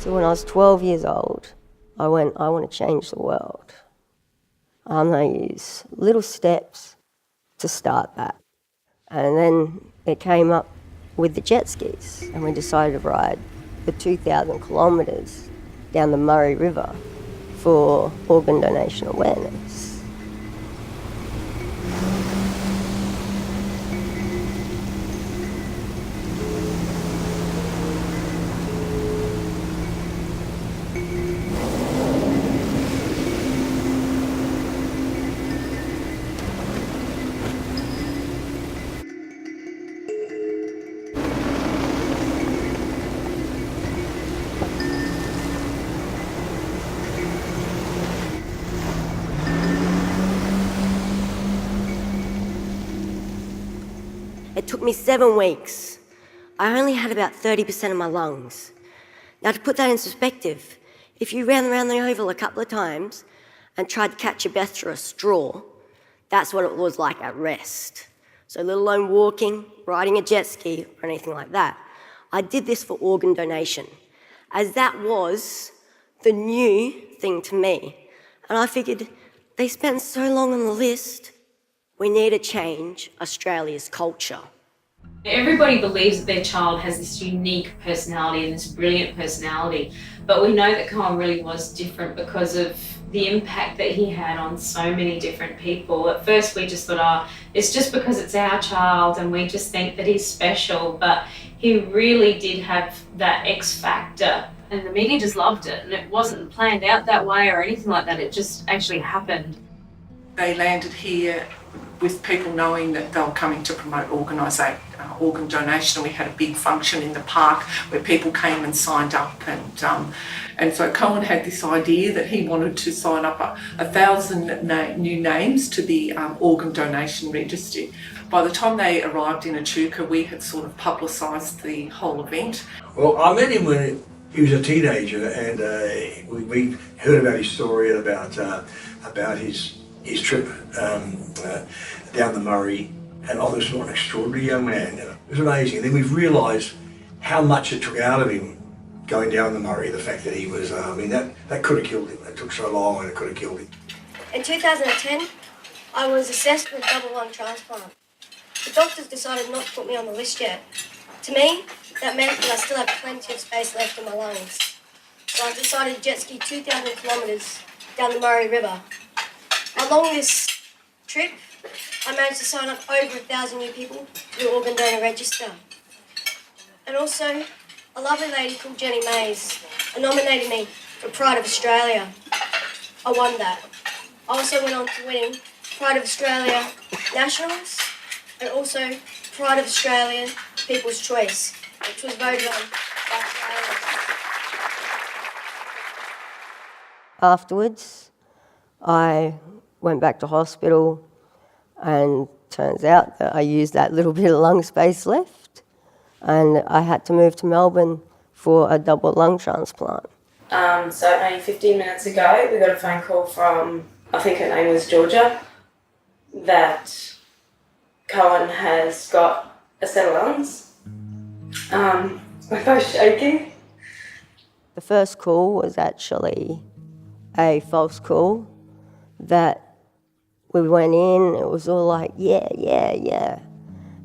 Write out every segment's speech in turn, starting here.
So when I was 12 years old, I went, I want to change the world. I'm going to use little steps to start that. And then it came up with the jet skis, and we decided to ride the 2,000 kilometres down the Murray River for organ donation awareness. It took me 7 weeks. I only had about 30% of my lungs. Now, to put that in perspective, if you ran around the oval a couple of times and tried to catch your breath through a straw, that's what it was like at rest. So let alone walking, riding a jet ski, or anything like that. I did this for organ donation, as that was the new thing to me. And I figured, they spent so long on the list, we need to change Australia's culture. Everybody believes that their child has this unique personality and this brilliant personality, but we know that Coen really was different because of the impact that he had on so many different people. At first we just thought, it's just because it's our child and we just think that he's special, but he really did have that X factor. And the media just loved it, and it wasn't planned out that way or anything like that, it just actually happened. They landed here with people knowing that they were coming to promote organ donation, and we had a big function in the park where people came and signed up, and so Coen had this idea that he wanted to sign up 1,000 new names to the organ donation registry. By the time they arrived in Echuca, we had sort of publicised the whole event. Well, I met him when he was a teenager, and we heard about his story and about his trip down the Murray, and I was an extraordinary young man. It was amazing. And then we've realised how much it took out of him going down the Murray, the fact that he was, that could have killed him. It took so long and it could have killed him. In 2010, I was assessed with double lung transplant. The doctors decided not to put me on the list yet. To me, that meant that I still have plenty of space left in my lungs. So I decided to jet ski 2,000 kilometres down the Murray River. Along this trip, I managed to sign up over 1,000 new people to the organ donor register. And also, a lovely lady called Jenny Mays nominated me for Pride of Australia. I won that. I also went on to winning Pride of Australia Nationals and also Pride of Australia People's Choice, which was voted on by Australians. Afterwards, I went back to hospital, and turns out that I used that little bit of lung space left, and I had to move to Melbourne for a double lung transplant. So only 15 minutes ago, we got a phone call from, I think her name was Georgia, that Coen has got a set of lungs. We're both shaking. The first call was actually a false call that we went in, it was all like, yeah.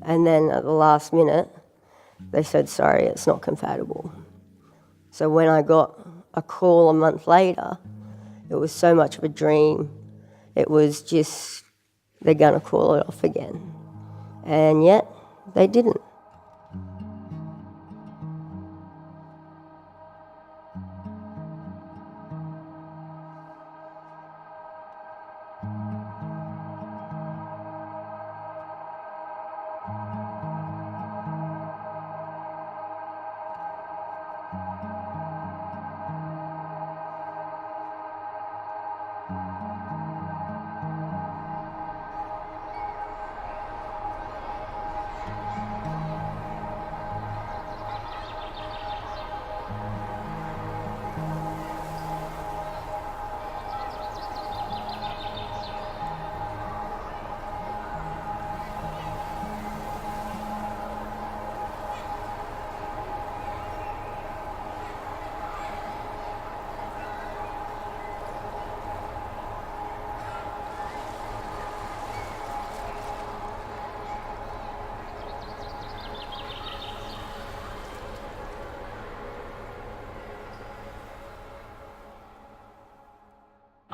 And then at the last minute, they said, sorry, it's not compatible. So when I got a call a month later, it was so much of a dream. It was just, they're gonna call it off again. And yet, they didn't.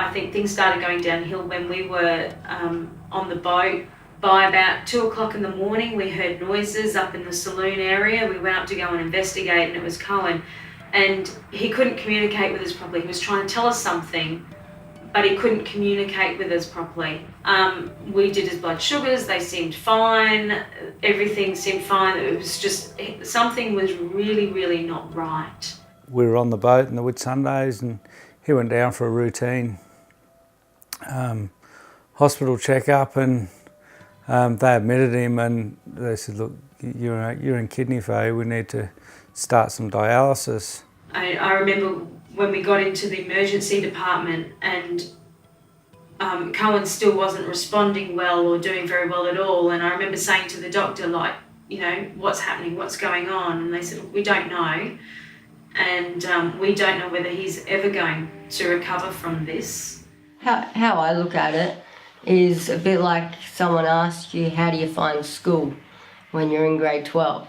I think things started going downhill when we were on the boat. By about 2 o'clock in the morning, we heard noises up in the saloon area. We went up to go and investigate, and it was Coen. And he couldn't communicate with us properly. He was trying to tell us something, but he couldn't communicate with us properly. We did his blood sugars, they seemed fine, everything seemed fine. It was just, something was really, really not right. We were on the boat on the Whitsundays, and he went down for a routine hospital checkup, and they admitted him, and they said, look, you're in kidney failure, we need to start some dialysis. I remember when we got into the emergency department, and Coen still wasn't responding well or doing very well at all, and I remember saying to the doctor, like, you know, what's happening, what's going on? And they said, we don't know, and we don't know whether he's ever going to recover from this. How I look at it is a bit like someone asks you, how do you find school when you're in grade 12?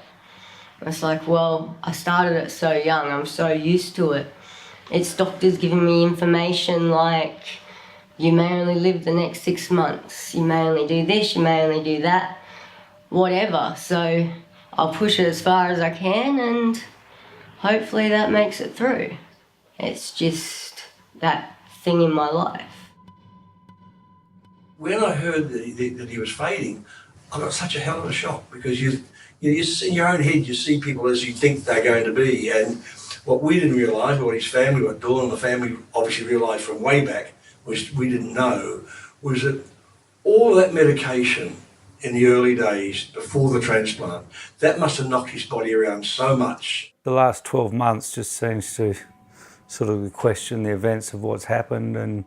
It's like, well, I started it so young, I'm so used to it. It's doctors giving me information like, you may only live the next 6 months, you may only do this, you may only do that, whatever. So I'll push it as far as I can, and hopefully that makes it through. It's just that thing in my life. When I heard that he was fading, I got such a hell of a shock, because you in your own head, you see people as you think they're going to be. And what we didn't realise, what his family, what Dawn and the family obviously realised from way back, which we didn't know, was that all of that medication in the early days before the transplant, that must have knocked his body around so much. The last 12 months just seems to sort of question the events of what's happened, and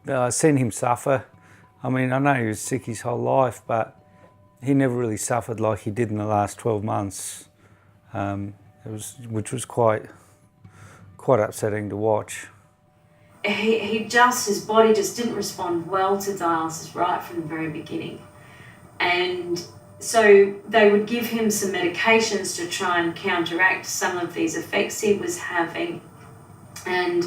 I've seen him suffer. I mean, I know he was sick his whole life, but he never really suffered like he did in the last 12 months, which was quite upsetting to watch. His body just didn't respond well to dialysis right from the very beginning. And so they would give him some medications to try and counteract some of these effects he was having. And,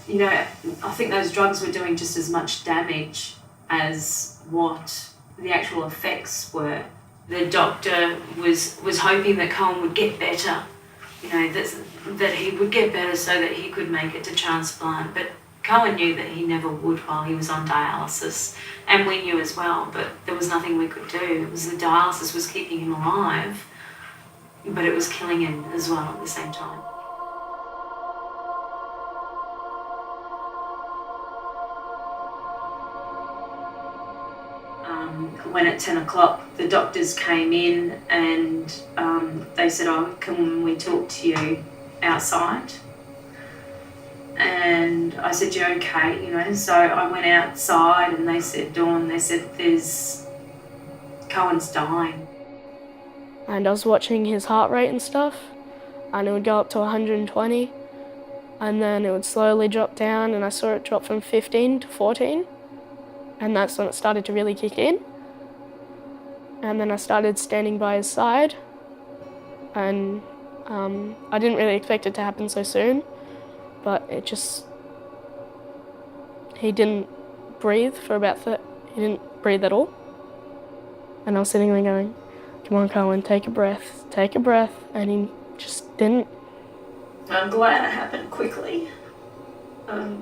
you know, I think those drugs were doing just as much damage as what the actual effects were. The doctor was hoping that Coen would get better, you know, that he would get better so that he could make it to transplant. But Coen knew that he never would while he was on dialysis, and we knew as well, but there was nothing we could do. It was the dialysis was keeping him alive, but it was killing him as well at the same time. When at 10 o'clock the doctors came in, and they said, oh, can we talk to you outside? And I said, you're okay, you know. So I went outside, and they said, Dawn, they said, Coen's dying. And I was watching his heart rate and stuff, and it would go up to 120, and then it would slowly drop down, and I saw it drop from 15 to 14, and that's when it started to really kick in. And then I started standing by his side, and I didn't really expect it to happen so soon, but he didn't breathe for he didn't breathe at all. And I was sitting there going, come on, Coen, take a breath, and he just didn't. I'm glad it happened quickly. I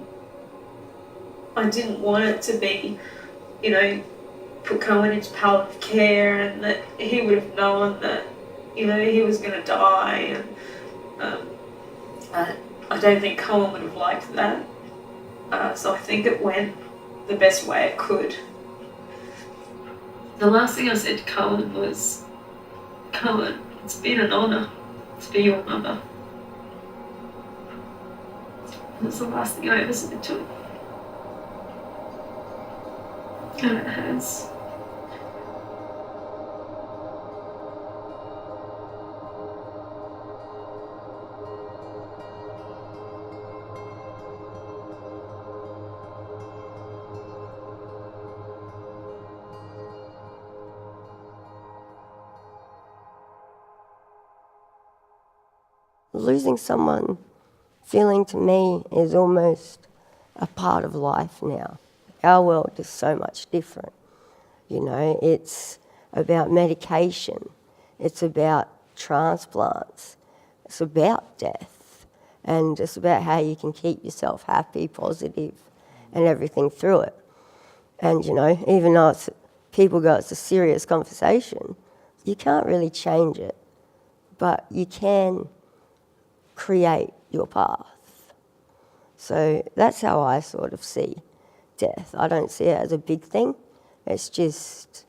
didn't want it to be, you know, put Coen into palliative care, and that he would have known that, you know, he was going to die, and I don't think Coen would have liked that. So I think it went the best way it could. The last thing I said to Coen was, Coen, it's been an honour to be your mother. That's the last thing I ever said to him. And it has. Losing someone, feeling to me, is almost a part of life now. Our world is so much different. You know, it's about medication, it's about transplants, it's about death, and it's about how you can keep yourself happy, positive, and everything through it. And, you know, even though people go, it's a serious conversation, you can't really change it, but you can create your path. So that's how I sort of see death. I don't see it as a big thing. It's just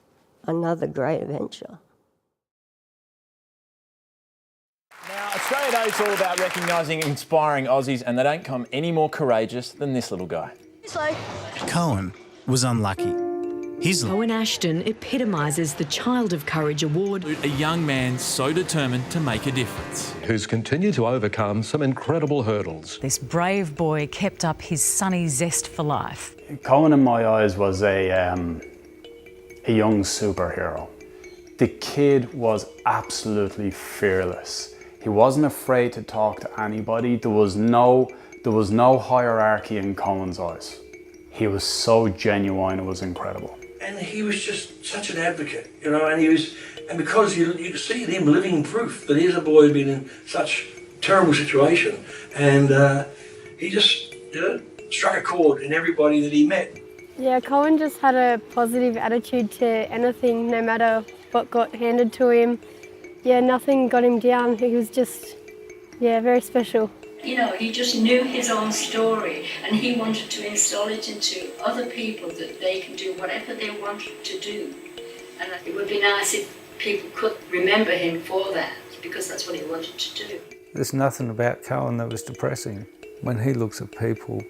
another great adventure. Now, Australia Day is all about recognising inspiring Aussies, and they don't come any more courageous than this little guy. Coen was unlucky. Coen Ashton epitomises the Child of Courage Award. A young man so determined to make a difference. Who's continued to overcome some incredible hurdles. This brave boy kept up his sunny zest for life. Coen, in my eyes, was a young superhero. The kid was absolutely fearless. He wasn't afraid to talk to anybody. There was no hierarchy in Coen's eyes. He was so genuine, it was incredible. And he was just such an advocate, you know, and because you could see him living proof that here's a boy who'd been in such terrible situation, and he just, you know, struck a chord in everybody that he met. Yeah, Coen just had a positive attitude to anything, no matter what got handed to him. Yeah, nothing got him down. He was just, yeah, very special. You know, he just knew his own story, and he wanted to instill it into other people that they can do whatever they wanted to do. And it would be nice if people could remember him for that, because that's what he wanted to do. There's nothing about Coen that was depressing. When he looks at people,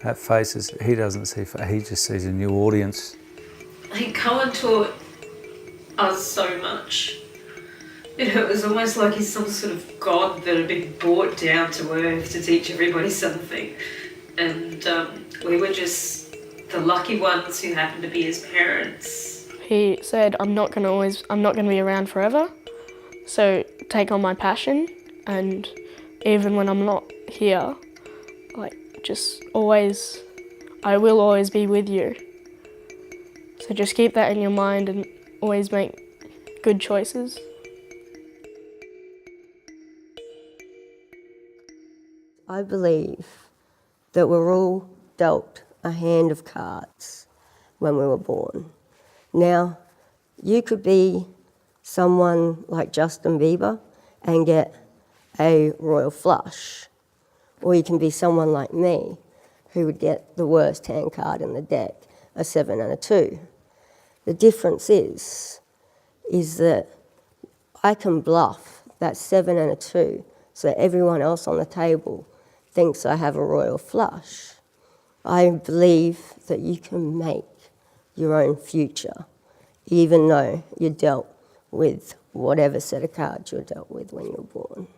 at faces, he doesn't see, he just sees a new audience. I think Coen taught us so much. You know, it was almost like he's some sort of god that had been brought down to earth to teach everybody something. And we were just the lucky ones who happened to be his parents. He said, I'm not going to be around forever, so take on my passion, and even when I'm not here, just always, I will always be with you. So just keep that in your mind and always make good choices. I believe that we're all dealt a hand of cards when we were born. Now, you could be someone like Justin Bieber and get a royal flush, or you can be someone like me who would get the worst hand card in the deck, a 7 and a 2. The difference is that I can bluff that 7 and a 2 so everyone else on the table thinks I have a royal flush. I believe that you can make your own future, even though you're dealt with whatever set of cards you're dealt with when you're born.